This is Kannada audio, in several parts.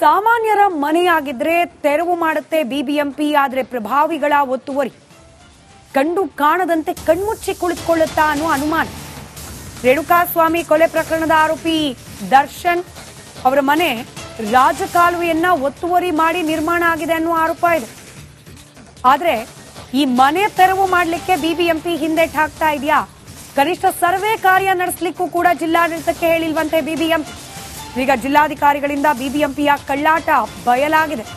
ಸಾಮಾನ್ಯರ ಮನೆಯಾಗಿದ್ರೆ ತೆರವು ಮಾಡುತ್ತೆ ಬಿಬಿಎಂಪಿ, ಆದ್ರೆ ಪ್ರಭಾವಿಗಳ ಒತ್ತುವರಿ ಕಂಡು ಕಾಣದಂತೆ ಕಣ್ಮುಚ್ಚಿ ಕುಳಿತುಕೊಳ್ಳುತ್ತಾ ಅನ್ನೋ ಅನುಮಾನ. ರೇಣುಕಾಸ್ವಾಮಿ ಕೊಲೆ ಪ್ರಕರಣದ ಆರೋಪಿ ದರ್ಶನ್ ಅವರ ಮನೆ ರಾಜಕಾಲುವೆಯನ್ನ ಒತ್ತುವರಿ ಮಾಡಿ ನಿರ್ಮಾಣ ಆಗಿದೆ ಅನ್ನೋ ಆರೋಪ ಇದೆ. ಆದ್ರೆ ಈ ಮನೆ ತೆರವು ಮಾಡಲಿಕ್ಕೆ ಬಿಬಿಎಂಪಿ ಹಿಂದೆಟ್ ಹಾಕ್ತಾ ಇದೆಯಾ? ಕನಿಷ್ಠ ಸರ್ವೆ ಕಾರ್ಯ ನಡೆಸಲಿಕ್ಕೂ ಕೂಡ ಜಿಲ್ಲಾಡಳಿತಕ್ಕೆ ಹೇಳಿಲ್ವಂತೆ ಬಿಬಿಎಂಪಿ. ಈಗ ಜಿಲ್ಲಾಧಿಕಾರಿಗಳಿಂದ ಬಿಬಿಎಂಪಿಯ ಕಳ್ಳಾಟ ಬಯಲಾಗಿದೆ.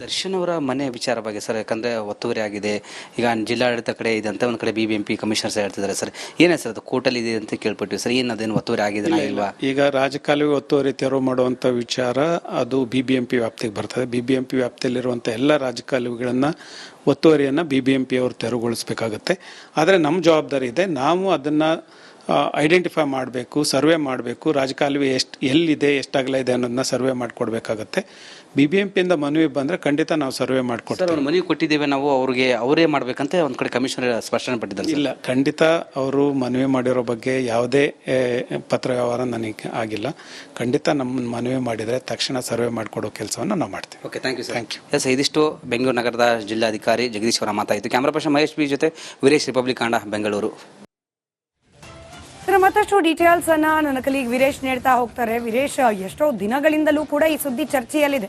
ದರ್ಶನ್ ಅವರ ಮನೆ ವಿಚಾರ ಬಗ್ಗೆ ಸರ್, ಯಾಕಂದ್ರೆ ಒತ್ತುವರಿ ಆಗಿದೆ, ಈಗ ಜಿಲ್ಲಾಡಳಿತ ಕಡೆ ಇದೆ ಅಂತ ಒಂದ್ ಕಡೆ ಬಿಬಿಎಂಪಿ ಕಮಿಷನರ್ಸ್ ಹೇಳ್ತಿದ್ದಾರೆ ಸರ್. ಏನೇ ಸರ್ ಅದು ಕೋರ್ಟಲ್ಲಿ ಇದೆ ಅಂತ ಕೇಳ್ಪಟ್ಟಿವಿ ಸರ್, ಅದೇನು ಒತ್ತುವರಿ ಆಗಿದೆ ಇಲ್ವಾ? ಈಗ ರಾಜಕಾಲುವೆ ಒತ್ತುವರಿ ತೆರವು ಮಾಡುವಂತ ವಿಚಾರ ಅದು ಬಿಬಿಎಂಪಿ ವ್ಯಾಪ್ತಿಗೆ ಬರ್ತದೆ. ಬಿಬಿಎಂಪಿ ವ್ಯಾಪ್ತಿಯಲ್ಲಿರುವಂತ ಎಲ್ಲ ರಾಜಕಾಲುವೆಗಳನ್ನ ಒತ್ತುವರಿಯನ್ನ ಬಿಬಿಎಂಪಿ ಅವರು ತೆರವುಗೊಳಿಸಬೇಕಾಗುತ್ತೆ. ಆದರೆ ನಮ್ಮ ಜವಾಬ್ದಾರಿ ಇದೆ, ನಾವು ಅದನ್ನ ಐಡೆಂಟಿಫೈ ಮಾಡಬೇಕು, ಸರ್ವೆ ಮಾಡಬೇಕು, ರಾಜಕಾಲುವೆ ಎಲ್ಲಿದೆ, ಎಷ್ಟಾಗಲ ಇದೆ ಅನ್ನೋದನ್ನ ಸರ್ವೆ ಮಾಡಿಕೊಡ್ಬೇಕಾಗತ್ತೆ. ಬಿಬಿಎಂಪಿಯಿಂದ ಮನವಿ ಬಂದ್ರೆ ಖಂಡಿತ ನಾವು ಸರ್ವೆ ಮಾಡಿಕೊಡ್ತೀವಿ. ಮನವಿ ಕೊಟ್ಟಿದ್ದೇವೆ ನಾವು, ಅವರೇ ಮಾಡ್ಬೇಕಂತ ಒಂದ್ ಕಡೆ ಕಮಿಷನರ್ ಸ್ಪಷ್ಟನೆ ಪಟ್ಟಿದ್ದಾರೆ. ಇಲ್ಲ, ಖಂಡಿತ ಅವರು ಮನವಿ ಮಾಡಿರೋ ಬಗ್ಗೆ ಯಾವುದೇ ಪತ್ರ ವ್ಯವಹಾರ ನನಗೆ ಆಗಿಲ್ಲ. ಖಂಡಿತ ನಮ್ಮ ಮನವಿ ಮಾಡಿದ್ರೆ ತಕ್ಷಣ ಸರ್ವೆ ಮಾಡಿಕೊಡೋ ಕೆಲಸವನ್ನು ನಾವು ಮಾಡ್ತೀವಿ. Okay, thank you sir. ಇದಿಷ್ಟು ಬೆಂಗಳೂರು ನಗರದ ಜಿಲ್ಲಾಧಿಕಾರಿ ಜಗದೀಶ್ ಅವರ ಮಾತಾಯಿತು. ಕ್ಯಾಮರಾ ಪರ್ಸನ್ ಮಹೇಶ್ ಬಿ ಜೊತೆ ವೀರೇಶ್, ರಿಪಬ್ಲಿಕ್ ಕಾಂಡ, ಬೆಂಗಳೂರು. ಮತ್ತಷ್ಟು ಡೀಟೇಲ್ಸ್ ಅನ್ನ ನನ್ನ ಕಲೀಗ್ ವೀರೇಶ್ ನೀಡ್ತಾ ಹೋಗ್ತಾರೆ. ವೀರೇಶ್, ಎಷ್ಟೋ ದಿನಗಳಿಂದಲೂ ಕೂಡ ಈ ಸುದ್ದಿ ಚರ್ಚೆಯಲ್ಲಿದೆ.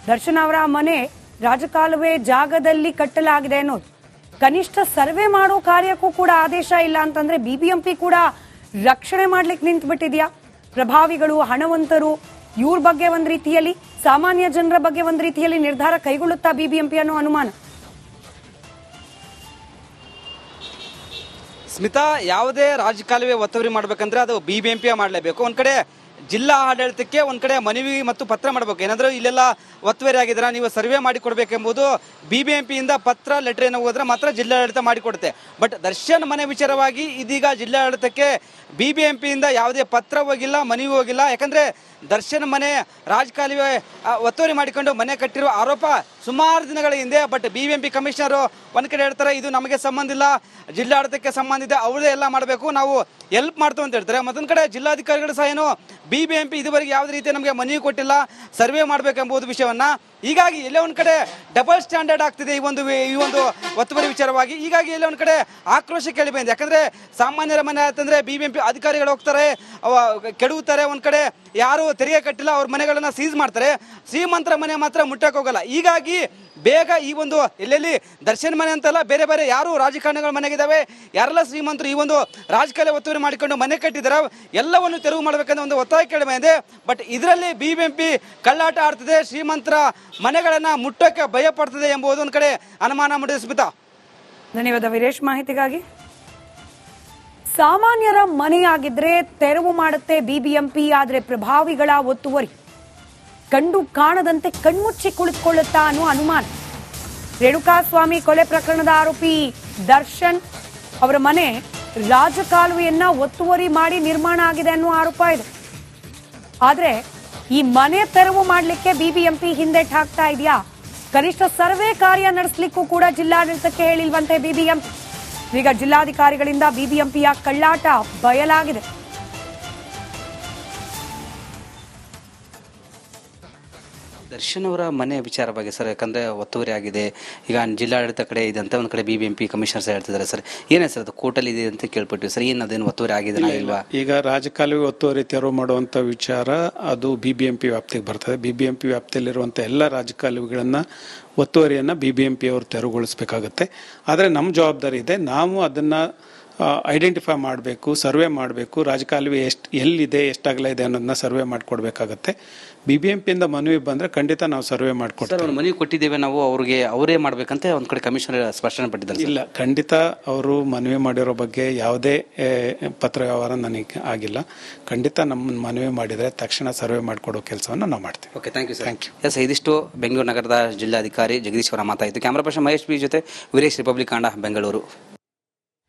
ದರ್ಶನ್ ಅವರ ಮನೆ ರಾಜಕಾಲುವೆ ಜಾಗದಲ್ಲಿ ಕಟ್ಟಲಾಗಿದೆ ಅನ್ನೋದು, ಕನಿಷ್ಠ ಸರ್ವೆ ಮಾಡೋ ಕಾರ್ಯಕ್ಕೂ ಕೂಡ ಆದೇಶ ಇಲ್ಲ ಅಂತಂದ್ರೆ ಬಿಬಿಎಂಪಿ ಕೂಡ ರಕ್ಷಣೆ ಮಾಡ್ಲಿಕ್ಕೆ ನಿಂತು ಬಿಟ್ಟಿದ್ಯಾ? ಪ್ರಭಾವಿಗಳು, ಹಣವಂತರು, ಇವ್ರ ಬಗ್ಗೆ ಒಂದ್ ರೀತಿಯಲ್ಲಿ, ಸಾಮಾನ್ಯ ಜನರ ಬಗ್ಗೆ ಒಂದ್ ರೀತಿಯಲ್ಲಿ ನಿರ್ಧಾರ ಕೈಗೊಳ್ಳುತ್ತಾ ಬಿಬಿಎಂಪಿ ಅನ್ನೋ ಅನುಮಾನ. ಸ್ಮಿತಾ, ಯಾವುದೇ ರಾಜಕಾಲುವೆ ಒತ್ತುವರಿ ಮಾಡಬೇಕಂದ್ರೆ ಅದು ಬಿಬಿಎಂಪಿ ಮಾಡಲೇಬೇಕು. ಒಂದ್ ಕಡೆ ಜಿಲ್ಲಾ ಆಡಳಿತಕ್ಕೆ ಒಂದ್ ಕಡೆ ಮನವಿ ಮತ್ತು ಪತ್ರ ಮಾಡಬೇಕು. ಏನಾದರೂ ಇಲ್ಲೆಲ್ಲ ಒತ್ತುವರಿ ಆಗಿದ್ರ ನೀವು ಸರ್ವೆ ಮಾಡಿ ಕೊಡಬೇಕೆಂಬುದು ಬಿಬಿಎಂಪಿಯಿಂದ ಪತ್ರ, ಲೆಟರ್ ಏನೋ ಹೋದ್ರೆ ಮಾತ್ರ ಜಿಲ್ಲಾಡಳಿತ ಮಾಡಿಕೊಡುತ್ತೆ. ಬಟ್ ದರ್ಶನ್ ಮನೆ ವಿಚಾರವಾಗಿ ಇದೀಗ ಜಿಲ್ಲಾಡಳಿತಕ್ಕೆ ಬಿಬಿಎಂಪಿಯಿಂದ ಯಾವುದೇ ಪತ್ರ ಹೋಗಿಲ್ಲ, ಮನವಿ ಹೋಗಿಲ್ಲ. ಯಾಕಂದ್ರೆ ದರ್ಶನ್ ಮನೆ ರಾಜಕಾಲುವೆ ಒತ್ತುವರಿ ಮಾಡಿಕೊಂಡು ಮನೆ ಕಟ್ಟಿರುವ ಆರೋಪ ಸುಮಾರು ದಿನಗಳ ಹಿಂದೆ. ಬಟ್ ಬಿಬಿಎಂಪಿ ಕಮಿಷನರ್ ಒಂದ್ ಕಡೆ ಹೇಳ್ತಾರೆ ಇದು ನಮಗೆ ಸಂಬಂಧ ಇಲ್ಲ, ಜಿಲ್ಲಾಡಳಿತಕ್ಕೆ ಸಂಬಂಧ ಇದೆ, ಅವ್ರದೇ ಎಲ್ಲ ಮಾಡಬೇಕು, ನಾವು ಹೆಲ್ಪ್ ಮಾಡ್ತೀವಿ ಅಂತ ಹೇಳ್ತಾರೆ. ಮತ್ತೊಂದು ಕಡೆ ಜಿಲ್ಲಾಧಿಕಾರಿಗಳು ಸಹ ಏನು ಬಿಬಿಎಂಪಿ ಇದುವರೆಗೆ ಯಾವುದೇ ರೀತಿ ನಮಗೆ ಮನವಿ ಕೊಟ್ಟಿಲ್ಲ, ಸರ್ವೆ ಮಾಡಬೇಕೆಂಬುದು ವಿಷಯವನ್ನ. ಹೀಗಾಗಿ ಎಲ್ಲೇ ಒಂದ್ ಕಡೆ ಡಬಲ್ ಸ್ಟ್ಯಾಂಡರ್ಡ್ ಆಗ್ತಿದೆ ಈ ಒಂದು ಒತ್ತುವರಿ ವಿಚಾರವಾಗಿ. ಹೀಗಾಗಿ ಎಲ್ಲೇ ಒಂದ್ ಕಡೆ ಆಕ್ರೋಶ ಕೇಳಿ ಬಂದಿದೆ. ಯಾಕಂದ್ರೆ ಸಾಮಾನ್ಯರ ಮನೆ ಅಂತಂದ್ರೆ ಬಿಬಿಎಂಪಿ ಅಧಿಕಾರಿಗಳು ಹೋಗ್ತಾರೆ, ಕೆಡವುತ್ತಾರೆ. ಒಂದ್ ಕಡೆ ಯಾರು ತೆರಿಗೆ ಕಟ್ಟಿಲ್ಲ ಅವ್ರ ಮನೆಗಳನ್ನ ಸೀಸ್ ಮಾಡ್ತಾರೆ, ಶ್ರೀಮಂತರ ಮನೆ ಮಾತ್ರ ಮುಟ್ಟಕ್ಕೆ ಹೋಗಲ್ಲ. ಹೀಗಾಗಿ ಬೇಗ ಈ ಒಂದು ಎಲ್ಲೆಲ್ಲಿ ದರ್ಶನ್ ಮನೆ ಅಂತಲ್ಲ, ಬೇರೆ ಬೇರೆ ಯಾರು ರಾಜಕಾರಣಿಗಳ ಮನೆಗಿದ್ದಾವೆ, ಯಾರೆಲ್ಲ ಶ್ರೀಮಂತರು ಈ ಒಂದು ರಾಜಕಾಲ ಒತ್ತುವರಿ ಮಾಡಿಕೊಂಡು ಮನೆ ಕಟ್ಟಿದ್ದಾರೆ, ಎಲ್ಲವನ್ನು ತೆರವು ಮಾಡಬೇಕಂತ ಒಂದು ಒತ್ತಾಯ ಕೇಳಿ ಬಂದಿದೆ. ಬಟ್ ಇದರಲ್ಲಿ ಬಿಬಿಎಂಪಿ ಕಳ್ಳಾಟ ಆಡ್ತಿದೆ, ಶ್ರೀಮಂತರ ಮನೆಗಳನ್ನ ಮುಟ್ಟಕ್ಕೆ ಭಯ ಪಡ್ತದೆ ಎಂಬುದು ಒಂದು ಕಡೆ ಅನುಮಾನ ಮೂಡಿದೆ. ಸ್ಮಿತಾ, ಧನ್ಯವಾದ ವೀರೇಶ್ ಮಾಹಿತಿಗಾಗಿ. ಸಾಮಾನ್ಯರ ಮನೆಯಾಗಿದ್ರೆ ತೆರವು ಮಾಡುತ್ತೆ ಬಿಬಿಎಂಪಿ, ಆದ್ರೆ ಪ್ರಭಾವಿಗಳ ಒತ್ತುವರಿ ಕಂಡು ಕಾಣದಂತೆ ಕಣ್ಮುಚ್ಚಿ ಕುಳಿತುಕೊಳ್ಳುತ್ತಾ ಅನ್ನೋ ಅನುಮಾನ. ರೇಣುಕಾಸ್ವಾಮಿ ಕೊಲೆ ಪ್ರಕರಣದ ಆರೋಪಿ ದರ್ಶನ್ ಅವರ ಮನೆ ರಾಜಕಾಲುವೆಯನ್ನ ಒತ್ತುವರಿ ಮಾಡಿ ನಿರ್ಮಾಣ ಆಗಿದೆ ಅನ್ನೋ ಆರೋಪ ಇದೆ. ಆದ್ರೆ ಈ ಮನೆ ತೆರವು ಮಾಡಲಿಕ್ಕೆ ಬಿಬಿಎಂಪಿ ಹಿಂದೆಟ್ ಹಾಕ್ತಾ ಇದೆಯಾ? ಕನಿಷ್ಠ ಸರ್ವೆ ಕಾರ್ಯ ನಡೆಸಲಿಕ್ಕೂ ಕೂಡ ಜಿಲ್ಲಾಡಳಿತಕ್ಕೆ ಹೇಳಿಲ್ವಂತೆ ಬಿಬಿಎಂಪಿ. ಈಗ ಜಿಲ್ಲಾಧಿಕಾರಿಗಳಿಂದ ಬಿಬಿಎಂಪಿಯ ಕಳ್ಳಾಟ ಬಯಲಾಗಿದೆ. ದರ್ಶನ್ ಅವರ ಮನೆ ವಿಚಾರ ಬಗ್ಗೆ ಸರ್, ಯಾಕಂದ್ರೆ ಒತ್ತುವರಿ ಆಗಿದೆ, ಈಗ ಜಿಲ್ಲಾಡಳಿತ ಕಡೆ ಇದೆ ಅಂತ ಒಂದ್ ಕಡೆ ಬಿಬಿಎಂಪಿ ಕಮಿಷನರ್ಸ್ ಹೇಳ್ತಿದ್ದಾರೆ ಸರ್. ಏನೇ ಸರ್ ಅದು ಕೋರ್ಟಲ್ಲಿ ಇದೆ ಅಂತ ಕೇಳ್ಪಟ್ಟಿವಿ ಸರ್, ಅದೇನು ಒತ್ತುವರಿ ಆಗಿದೆ ಇಲ್ವಾ? ಈಗ ರಾಜಕಾಲುವೆ ಒತ್ತುವರಿ ತೆರವು ಮಾಡುವಂತ ವಿಚಾರ ಅದು ಬಿಬಿಎಂಪಿ ವ್ಯಾಪ್ತಿಗೆ ಬರ್ತದೆ. ಬಿಬಿಎಂಪಿ ವ್ಯಾಪ್ತಿಯಲ್ಲಿರುವಂತ ಎಲ್ಲ ರಾಜಕಾಲುವೆಗಳನ್ನ ಒತ್ತುವರಿಯನ್ನ ಬಿಬಿಎಂಪಿ ಅವರು ತೆರವುಗೊಳಿಸಬೇಕಾಗತ್ತೆ. ಆದರೆ ನಮ್ಮ ಜವಾಬ್ದಾರಿ ಇದೆ, ನಾವು ಅದನ್ನ ಐಡೆಂಟಿಫೈ ಮಾಡಬೇಕು, ಸರ್ವೆ ಮಾಡಬೇಕು, ರಾಜಕಾಲುವೆ ಎಲ್ಲಿದೆ, ಎಷ್ಟಾಗಲ ಇದೆ ಅನ್ನೋದನ್ನ ಸರ್ವೆ ಮಾಡಿಕೊಡ್ಬೇಕಾಗತ್ತೆ. ಬಿಬಿಎಂಪಿಯಿಂದ ಮನವಿ ಬಂದ್ರೆ ಖಂಡಿತ ನಾವು ಸರ್ವೆ ಮಾಡಿಕೊಡ್ತೀವಿ. ಮನವಿ ಕೊಟ್ಟಿದ್ದೇವೆ ನಾವು, ಅವರೇ ಮಾಡ್ಬೇಕಂತ ಒಂದ್ ಕಡೆ ಕಮಿಷನರ್ ಸ್ಪಷ್ಟನೆ ಪಟ್ಟಿದ್ದಾರೆ. ಇಲ್ಲ, ಖಂಡಿತ ಅವರು ಮನವಿ ಮಾಡಿರೋ ಬಗ್ಗೆ ಯಾವುದೇ ಪತ್ರ ವ್ಯವಹಾರ ನನಗೆ ಆಗಿಲ್ಲ. ಖಂಡಿತ ನಮ್ಮ ಮನವಿ ಮಾಡಿದ್ರೆ ತಕ್ಷಣ ಸರ್ವೆ ಮಾಡಿಕೊಡೋ ಕೆಲಸವನ್ನು ನಾವು ಮಾಡ್ತೀವಿ. Okay, thank you. ಇದಿಷ್ಟು ಬೆಂಗಳೂರು ನಗರದ ಜಿಲ್ಲಾಧಿಕಾರಿ ಜಗದೀಶ್ ಅವರ ಮಾತಾಯಿತು. ಕ್ಯಾಮರಾ ಪರ್ಸನ್ ಮಹೇಶ್ ಬಿ ಜೊತೆ ವೀರೇಶ್, ರಿಪಬ್ಲಿಕ್ ಕಾಂಡ, ಬೆಂಗಳೂರು.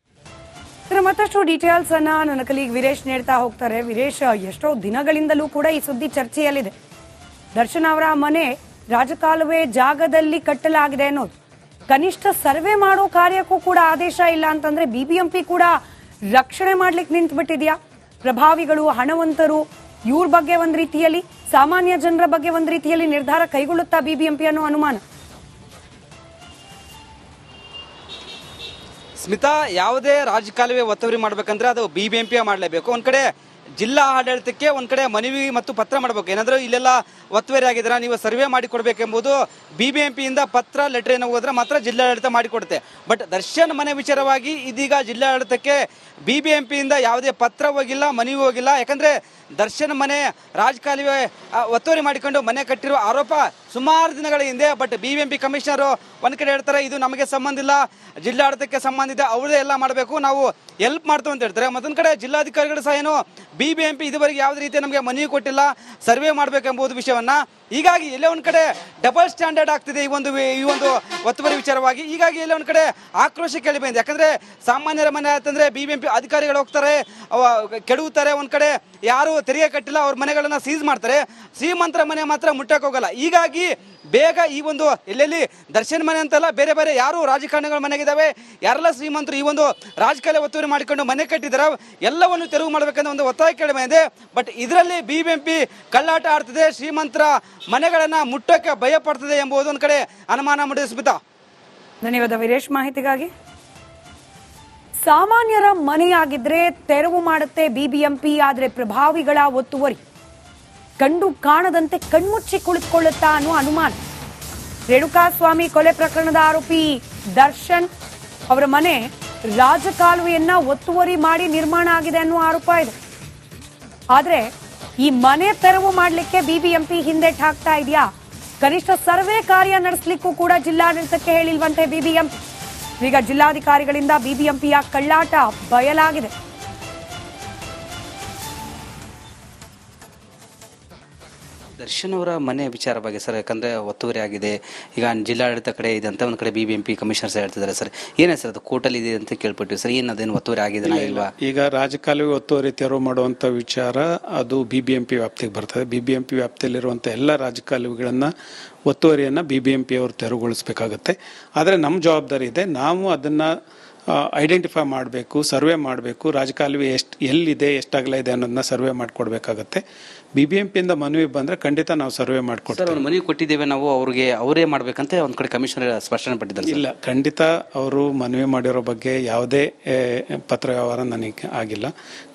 ಮತ್ತಷ್ಟು ಡೀಟೇಲ್ಸ್ ಅನ್ನ ನನ್ನ ಕಲೀಗ್ ವೀರೇಶ್ ನೀಡ್ತಾ ಹೋಗ್ತಾರೆ. ವೀರೇಶ್, ಎಷ್ಟೋ ದಿನಗಳಿಂದಲೂ ಕೂಡ ಈ ಸುದ್ದಿ ಚರ್ಚೆಯಲ್ಲಿದೆ. ದರ್ಶನ್ ಅವರ ಮನೆ ರಾಜಕಾಲುವೆ ಜಾಗದಲ್ಲಿ ಕಟ್ಟಲಾಗಿದೆ ಅನ್ನೋದು, ಕನಿಷ್ಠ ಸರ್ವೆ ಮಾಡೋ ಕಾರ್ಯಕ್ಕೂ ಕೂಡ ಆದೇಶ ಇಲ್ಲ ಅಂತಂದ್ರೆ ಬಿಬಿಎಂಪಿ ಕೂಡ ರಕ್ಷಣೆ ಮಾಡ್ಲಿಕ್ಕೆ ನಿಂತು ಬಿಟ್ಟಿದ್ಯಾ? ಪ್ರಭಾವಿಗಳು ಹಣವಂತರು ಇವ್ರ ಬಗ್ಗೆ ಒಂದು ರೀತಿಯಲ್ಲಿ, ಸಾಮಾನ್ಯ ಜನರ ಬಗ್ಗೆ ಒಂದು ರೀತಿಯಲ್ಲಿ ನಿರ್ಧಾರ ಕೈಗೊಳ್ಳುತ್ತಾ ಬಿಬಿಎಂಪಿ ಅನ್ನೋ ಅನುಮಾನ. ಸ್ಮಿತಾ, ಯಾವುದೇ ರಾಜಕಾಲುವೆ ಒತ್ತುವರಿ ಮಾಡ್ಬೇಕಂದ್ರೆ ಅದು ಬಿಬಿಎಂಪಿ ಮಾಡಲೇಬೇಕು. ಒಂದ್ ಕಡೆ ಜಿಲ್ಲಾ ಆಡಳಿತಕ್ಕೆ ಒಂದ್ ಕಡೆ ಮನವಿ ಮತ್ತು ಪತ್ರ ಮಾಡಬೇಕು. ಏನಾದರೂ ಇಲ್ಲೆಲ್ಲ ಒತ್ತುವರಿ ಆಗಿದ್ರೆ ನೀವು ಸರ್ವೆ ಮಾಡಿ ಕೊಡಬೇಕೆಂಬುದು ಬಿಬಿಎಂಪಿಯಿಂದ ಪತ್ರ ಲೆಟರ್ ಏನೋ ಹೋದ್ರೆ ಮಾತ್ರ ಜಿಲ್ಲಾಡಳಿತ ಮಾಡಿಕೊಡುತ್ತೆ. ಬಟ್ ದರ್ಶನ್ ಮನೆ ವಿಚಾರವಾಗಿ ಇದೀಗ ಜಿಲ್ಲಾಡಳಿತಕ್ಕೆ ಬಿಬಿಎಂಪಿಯಿಂದ ಯಾವುದೇ ಪತ್ರ ಹೋಗಿಲ್ಲ, ಮನವಿ ಹೋಗಿಲ್ಲ. ಯಾಕಂದ್ರೆ ದರ್ಶನ್ ಮನೆ ರಾಜಕಾಲುವೆ ಒತ್ತುವರಿ ಮಾಡಿಕೊಂಡು ಮನೆ ಕಟ್ಟಿರುವ ಆರೋಪ ಸುಮಾರು ದಿನಗಳ ಹಿಂದೆ. ಬಟ್ ಬಿಬಿಎಂಪಿ ಕಮಿಷನರು ಒಂದ್ ಕಡೆ ಹೇಳ್ತಾರೆ ಇದು ನಮಗೆ ಸಂಬಂಧ ಇಲ್ಲ, ಜಿಲ್ಲಾಡಳಿತಕ್ಕೆ ಸಂಬಂಧ ಇದೆ, ಅವರೇ ಎಲ್ಲ ಮಾಡಬೇಕು, ನಾವು ಹೆಲ್ಪ್ ಮಾಡ್ತೀವಿ ಅಂತ ಹೇಳ್ತಾರೆ. ಮತ್ತೊಂದು ಕಡೆ ಜಿಲ್ಲಾಧಿಕಾರಿಗಳು ಸಹ ಏನು ಬಿಬಿಎಂಪಿ ಇದುವರೆಗೆ ಯಾವುದೇ ರೀತಿ ನಮಗೆ ಮನವಿ ಕೊಟ್ಟಿಲ್ಲ, ಸರ್ವೆ ಮಾಡಬೇಕೆಂಬುದು ವಿಷಯವನ್ನ. ಹೀಗಾಗಿ ಎಲ್ಲೇ ಒಂದು ಕಡೆ ಡಬಲ್ ಸ್ಟ್ಯಾಂಡರ್ಡ್ ಆಗ್ತಿದೆ ಈ ಒಂದು ಒತ್ತುವರಿ ವಿಚಾರವಾಗಿ. ಹೀಗಾಗಿ ಎಲ್ಲೇ ಒಂದು ಕಡೆ ಆಕ್ರೋಶ ಕೇಳಿ ಬಂದಿದೆ. ಯಾಕಂದ್ರೆ ಸಾಮಾನ್ಯರ ಮನೆ ಅಂತಂದ್ರೆ ಬಿಬಿಎಂಪಿ ಅಧಿಕಾರಿಗಳು ಹೋಗ್ತಾರೆ, ಕೆಡವುತ್ತಾರೆ. ಒಂದ್ ಕಡೆ ಯಾರು ತೆರಿಗೆ ಕಟ್ಟಿಲ್ಲ ಅವ್ರ ಮನೆಗಳನ್ನ ಸೀಸ್ ಮಾಡ್ತಾರೆ, ಶ್ರೀಮಂತರ ಮನೆ ಮಾತ್ರ ಮುಟ್ಟಕ್ಕೆ ಹೋಗಲ್ಲ. ಹೀಗಾಗಿ ಬೇಗ ಈ ಒಂದು ಎಲ್ಲೆಲ್ಲಿ ದರ್ಶನ್ ಮನೆ ಅಂತಲ್ಲ, ಬೇರೆ ಬೇರೆ ಯಾರು ರಾಜಕಾರಣಿಗಳ ಮನೆಗಿದ್ದಾವೆ, ಯಾರೆಲ್ಲ ಶ್ರೀಮಂತರು ಈ ಒಂದು ರಾಜಕಾಲ ಒತ್ತುವರಿ ಮಾಡಿಕೊಂಡು ಮನೆ ಕಟ್ಟಿದ್ದಾರೆ, ಎಲ್ಲವನ್ನು ತೆರವು ಮಾಡಬೇಕಂತ ಒಂದು ಒತ್ತಾಯ ಕೇಳಿ ಬಂದಿದೆ. ಬಟ್ ಇದರಲ್ಲಿ ಬಿಬಿಎಂಪಿ ಕಳ್ಳಾಟ ಆಡ್ತಿದೆ, ಶ್ರೀಮಂತರ ಮನೆಗಳನ್ನ ಮುಟ್ಟಕ್ಕೆ ಭಯ ಪಡ್ತದೆ ಎಂಬುದು ಒಂದು ಕಡೆ ಅನುಮಾನ ಮೂಡಿದೆ. ಸ್ಮಿತಾ, ಧನ್ಯವಾದ ವೀರೇಶ್ ಮಾಹಿತಿಗಾಗಿ. ಸಾಮಾನ್ಯರ ಮನೆಯಾಗಿದ್ರೆ ತೆರವು ಮಾಡುತ್ತೆ ಬಿಬಿಎಂಪಿ, ಆದ್ರೆ ಪ್ರಭಾವಿಗಳ ಒತ್ತುವರಿ ಕಂಡು ಕಾಣದಂತೆ ಕಣ್ಮುಚ್ಚಿ ಕುಳಿತುಕೊಳ್ಳುತ್ತಾ ಅನ್ನೋ ಅನುಮಾನ. ರೇಣುಕಾಸ್ವಾಮಿ ಕೊಲೆ ಪ್ರಕರಣದ ಆರೋಪಿ ದರ್ಶನ್ ಅವರ ಮನೆ ರಾಜಕಾಲುವೆಯನ್ನ ಒತ್ತುವರಿ ಮಾಡಿ ನಿರ್ಮಾಣ ಆಗಿದೆ ಅನ್ನೋ ಆರೋಪ ಇದೆ. ಆದ್ರೆ ಈ ಮನೆ ತೆರವು ಮಾಡಲಿಕ್ಕೆ ಬಿಬಿಎಂಪಿ ಹಿಂದೆಟ್ ಹಾಕ್ತಾ ಇದೆಯಾ? ಕನಿಷ್ಠ ಸರ್ವೆ ಕಾರ್ಯ ನಡೆಸಲಿಕ್ಕೂ ಕೂಡ ಜಿಲ್ಲಾಡಳಿತಕ್ಕೆ ಹೇಳಿಲ್ವಂತೆ ಬಿಬಿಎಂಪಿ. ಈಗ ಜಿಲ್ಲಾಧಿಕಾರಿಗಳಿಂದ ಬಿಬಿಎಂಪಿಯ ಕಳ್ಳಾಟ ಬಯಲಾಗಿದೆ. ದರ್ಶನ್ ಅವರ ಮನೆ ವಿಚಾರ ಬಗ್ಗೆ ಸರ್, ಯಾಕಂದ್ರೆ ಒತ್ತುವರಿ ಆಗಿದೆ, ಈಗ ಜಿಲ್ಲಾಡಳಿತ ಕಡೆ ಇದೆ ಅಂತ ಒಂದ್ ಕಡೆ ಬಿಬಿಎಂಪಿ ಕಮಿಷನರ್ಸ್ ಹೇಳ್ತಿದ್ದಾರೆ ಸರ್. ಏನೇ ಸರ್ ಅದು ಕೋರ್ಟಲ್ಲಿ ಇದೆ ಅಂತ ಕೇಳ್ಪಟ್ಟಿವಿ ಸರ್, ಅದೇನು ಒತ್ತುವರಿ ಆಗಿದೆ ಇಲ್ವಾ? ಈಗ ರಾಜಕಾಲುವೆ ಒತ್ತುವರಿ ತೆರವು ಮಾಡುವಂತ ವಿಚಾರ ಅದು ಬಿಬಿಎಂಪಿ ವ್ಯಾಪ್ತಿಗೆ ಬರ್ತದೆ. ಬಿಬಿಎಂಪಿ ವ್ಯಾಪ್ತಿಯಲ್ಲಿರುವಂತ ಎಲ್ಲ ರಾಜಕಾಲುವೆಗಳನ್ನ ಒತ್ತುವರಿಯನ್ನ ಬಿಬಿಎಂಪಿ ಅವರು ತೆರವುಗೊಳಿಸಬೇಕಾಗತ್ತೆ. ಆದರೆ ನಮ್ಮ ಜವಾಬ್ದಾರಿ ಇದೆ, ನಾವು ಅದನ್ನ ಐಡೆಂಟಿಫೈ ಮಾಡಬೇಕು, ಸರ್ವೆ ಮಾಡಬೇಕು, ರಾಜಕಾಲುವೆ ಎಲ್ಲಿದೆ, ಎಷ್ಟಾಗಲ ಇದೆ ಅನ್ನೋದನ್ನ ಸರ್ವೆ ಮಾಡಿಕೊಡ್ಬೇಕಾಗತ್ತೆ. ಬಿಬಿಎಂಪಿಯಿಂದ ಮನವಿ ಬಂದ್ರೆ ಖಂಡಿತ ನಾವು ಸರ್ವೆ ಮಾಡಿಕೊಡ್ತೀವಿ. ಮನವಿ ಕೊಟ್ಟಿದ್ದೇವೆ ನಾವು, ಅವ್ರಿಗೆ ಅವರೇ ಮಾಡ್ಬೇಕಂತ ಒಂದ್ ಕಡೆ ಕಮಿಷನರ್ ಸ್ಪಷ್ಟನೆ ಪಟ್ಟಿದ್ದಾರೆ. ಇಲ್ಲ, ಖಂಡಿತ ಅವರು ಮನವಿ ಮಾಡಿರೋ ಬಗ್ಗೆ ಯಾವುದೇ ಪತ್ರ ವ್ಯವಹಾರ ನನಗೆ ಆಗಿಲ್ಲ.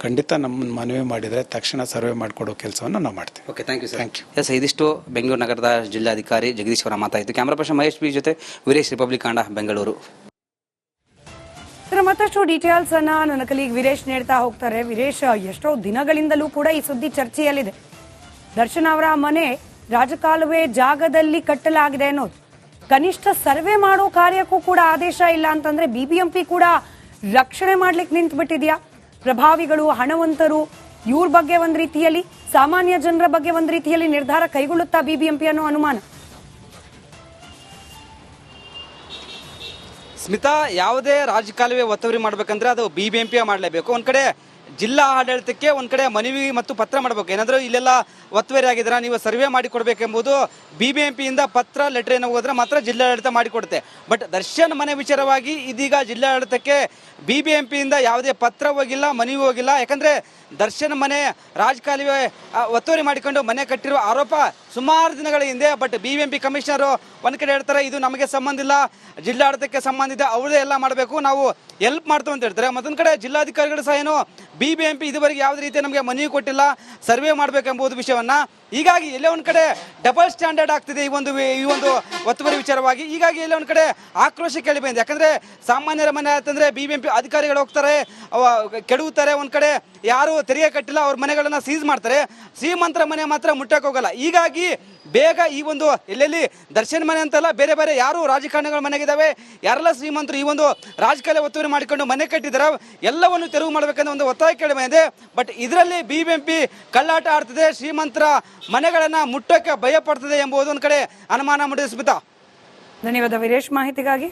ಖಂಡಿತ ನಮ್ಮ ಮನವಿ ಮಾಡಿದ್ರೆ ತಕ್ಷಣ ಸರ್ವೆ ಮಾಡಿಕೊಡೋ ಕೆಲಸವನ್ನು ನಾವು ಮಾಡ್ತೀವಿ. Okay, thank you sir. Yes, ಇದಿಷ್ಟು ಬೆಂಗಳೂರು ನಗರದ ಜಿಲ್ಲಾಧಿಕಾರಿ ಜಗದೀಶ್ ಅವರ ಮಾತಾಯಿತು. ಕ್ಯಾಮರಾ ಪರ್ಸನ್ ಮಹೇಶ್ ಬಿ ಜೊತೆ ವೀರೇಶ್, ರಿಪಬ್ಲಿಕ್ ಕಾಂಡ, ಬೆಂಗಳೂರು. ಮತ್ತಷ್ಟು ಡೀಟೇಲ್ಸ್ ಅನ್ನ ನನ್ನ ಕಲೀಗ್ ವೀರೇಶ್ ನೀಡ್ತಾ ಹೋಗ್ತಾರೆ. ವೀರೇಶ್, ಎಷ್ಟೋ ದಿನಗಳಿಂದಲೂ ಕೂಡ ಈ ಸುದ್ದಿ ಚರ್ಚೆಯಲ್ಲಿದೆ. ದರ್ಶನ್ ಅವರ ಮನೆ ರಾಜಕಾಲುವೆ ಜಾಗದಲ್ಲಿ ಕಟ್ಟಲಾಗಿದೆ ಅನ್ನೋದು, ಕನಿಷ್ಠ ಸರ್ವೆ ಮಾಡೋ ಕಾರ್ಯಕ್ಕೂ ಕೂಡ ಆದೇಶ ಇಲ್ಲ ಅಂತಂದ್ರೆ ಬಿಬಿಎಂಪಿ ಕೂಡ ರಕ್ಷಣೆ ಮಾಡ್ಲಿಕ್ಕೆ ನಿಂತು ಬಿಟ್ಟಿದ್ಯಾ? ಪ್ರಭಾವಿಗಳು ಹಣವಂತರು ಇವ್ರ ಬಗ್ಗೆ ಒಂದು ರೀತಿಯಲ್ಲಿ, ಸಾಮಾನ್ಯ ಜನರ ಬಗ್ಗೆ ಒಂದು ರೀತಿಯಲ್ಲಿ ನಿರ್ಧಾರ ಕೈಗೊಳ್ಳುತ್ತಾ ಬಿಬಿಎಂಪಿ ಅನ್ನೋ ಅನುಮಾನ. ಸ್ಮಿತಾ, ಯಾವುದೇ ರಾಜಕಾಲುವೆ ಒತ್ತುವರಿ ಮಾಡ್ಬೇಕಂದ್ರೆ ಅದು ಬಿಬಿಎಂಪಿ ಮಾಡಲೇಬೇಕು. ಒಂದ್ ಕಡೆ ಜಿಲ್ಲಾ ಆಡಳಿತಕ್ಕೆ ಒಂದ್ ಕಡೆ ಮನವಿ ಮತ್ತು ಪತ್ರ ಮಾಡಬೇಕು. ಏನಾದರೂ ಇಲ್ಲೆಲ್ಲ ಒತ್ತುವರಿ ಆಗಿದ್ರೆ ನೀವು ಸರ್ವೆ ಮಾಡಿ ಕೊಡಬೇಕೆಂಬುದು ಬಿಬಿಎಂಪಿಯಿಂದ ಪತ್ರ ಲೆಟರ್ ಏನೋ ಹೋದ್ರೆ ಮಾತ್ರ ಜಿಲ್ಲಾಡಳಿತ ಮಾಡಿಕೊಡುತ್ತೆ. ಬಟ್ ದರ್ಶನ್ ಮನೆ ವಿಚಾರವಾಗಿ ಇದೀಗ ಜಿಲ್ಲಾಡಳಿತಕ್ಕೆ ಬಿಬಿಎಂಪಿಯಿಂದ ಯಾವುದೇ ಪತ್ರ ಹೋಗಿಲ್ಲ, ಮನವಿ ಹೋಗಿಲ್ಲ. ಯಾಕಂದ್ರೆ ದರ್ಶನ್ ಮನೆ ರಾಜಕಾಲುವೆ ಒತ್ತುವರಿ ಮಾಡಿಕೊಂಡು ಮನೆ ಕಟ್ಟಿರುವ ಆರೋಪ ಸುಮಾರು ದಿನಗಳ ಹಿಂದೆ. ಬಟ್ ಬಿಬಿಎಂಪಿ ಕಮಿಷನರು ಒಂದ್ ಕಡೆ ಹೇಳ್ತಾರೆ ಇದು ನಮಗೆ ಸಂಬಂಧ ಇಲ್ಲ, ಜಿಲ್ಲಾಡಳಿತಕ್ಕೆ ಸಂಬಂಧ ಇದೆ, ಅವರೇ ಎಲ್ಲ ಮಾಡಬೇಕು, ನಾವು ಹೆಲ್ಪ್ ಮಾಡ್ತೀವಿ ಅಂತ ಹೇಳ್ತಾರೆ. ಮತ್ತೊಂದು ಕಡೆ ಜಿಲ್ಲಾಧಿಕಾರಿಗಳು ಸಹ ಏನು ಬಿಬಿಎಂಪಿ ಇದುವರೆಗೆ ಯಾವುದೇ ರೀತಿ ನಮಗೆ ಮನವಿ ಕೊಟ್ಟಿಲ್ಲ, ಸರ್ವೆ ಮಾಡಬೇಕೆಂಬುದು ವಿಷಯವನ್ನ. ಹೀಗಾಗಿ ಎಲ್ಲೇ ಒಂದು ಕಡೆ ಡಬಲ್ ಸ್ಟ್ಯಾಂಡರ್ಡ್ ಆಗ್ತಿದೆ ಈ ಒಂದು ಒತ್ತುವರಿ ವಿಚಾರವಾಗಿ. ಹೀಗಾಗಿ ಎಲ್ಲೇ ಒಂದು ಕಡೆ ಆಕ್ರೋಶ ಕೇಳಿ ಬಂದಿದೆ. ಯಾಕಂದ್ರೆ ಸಾಮಾನ್ಯರ ಮನೆ ಅಂತಂದ್ರೆ ಬಿಬಿಎಂಪಿ ಅಧಿಕಾರಿಗಳು ಹೋಗ್ತಾರೆ, ಕೆಡವುತ್ತಾರೆ. ಒಂದ್ ಕಡೆ ಯಾರು ತೆರಿಗೆ ಕಟ್ಟಿಲ್ಲ ಅವ್ರ ಮನೆಗಳನ್ನ ಸೀಸ್ ಮಾಡ್ತಾರೆ, ಶ್ರೀಮಂತರ ಮನೆ ಮಾತ್ರ ಮುಟ್ಟಕ್ಕೆ ಹೋಗಲ್ಲ. ಹೀಗಾಗಿ ಬೇಗ ಈ ಒಂದು ಎಲ್ಲೆಲ್ಲಿ ದರ್ಶನ್ ಮನೆ ಅಂತಲ್ಲ, ಬೇರೆ ಬೇರೆ ಯಾರು ರಾಜಕಾರಣಿಗಳ ಮನೆಗಿದ್ದಾವೆ, ಯಾರೆಲ್ಲ ಶ್ರೀಮಂತರು ಈ ಒಂದು ರಾಜಕಾಲ ಒತ್ತುವರಿ ಮಾಡಿಕೊಂಡು ಮನೆ ಕಟ್ಟಿದ್ದಾರೆ, ಎಲ್ಲವನ್ನು ತೆರವು ಮಾಡಬೇಕಂತ ಒಂದು ಒತ್ತಾಯ ಕೇಳಿ ಬಂದಿದೆ. ಬಟ್ ಇದರಲ್ಲಿ ಬಿಬಿಎಂಪಿ ಕಳ್ಳಾಟ ಆಡ್ತಿದೆ, ಶ್ರೀಮಂತರ ಮನೆಗಳನ್ನ ಮುಟ್ಟಕ್ಕೆ ಭಯ ಪಡ್ತದೆ ಎಂಬುದು ಒಂದು ಕಡೆ ಅನುಮಾನ ಮೂಡಿದೆ. ಸ್ಮಿತಾ, ಧನ್ಯವಾದ ವೀರೇಶ್ ಮಾಹಿತಿಗಾಗಿ.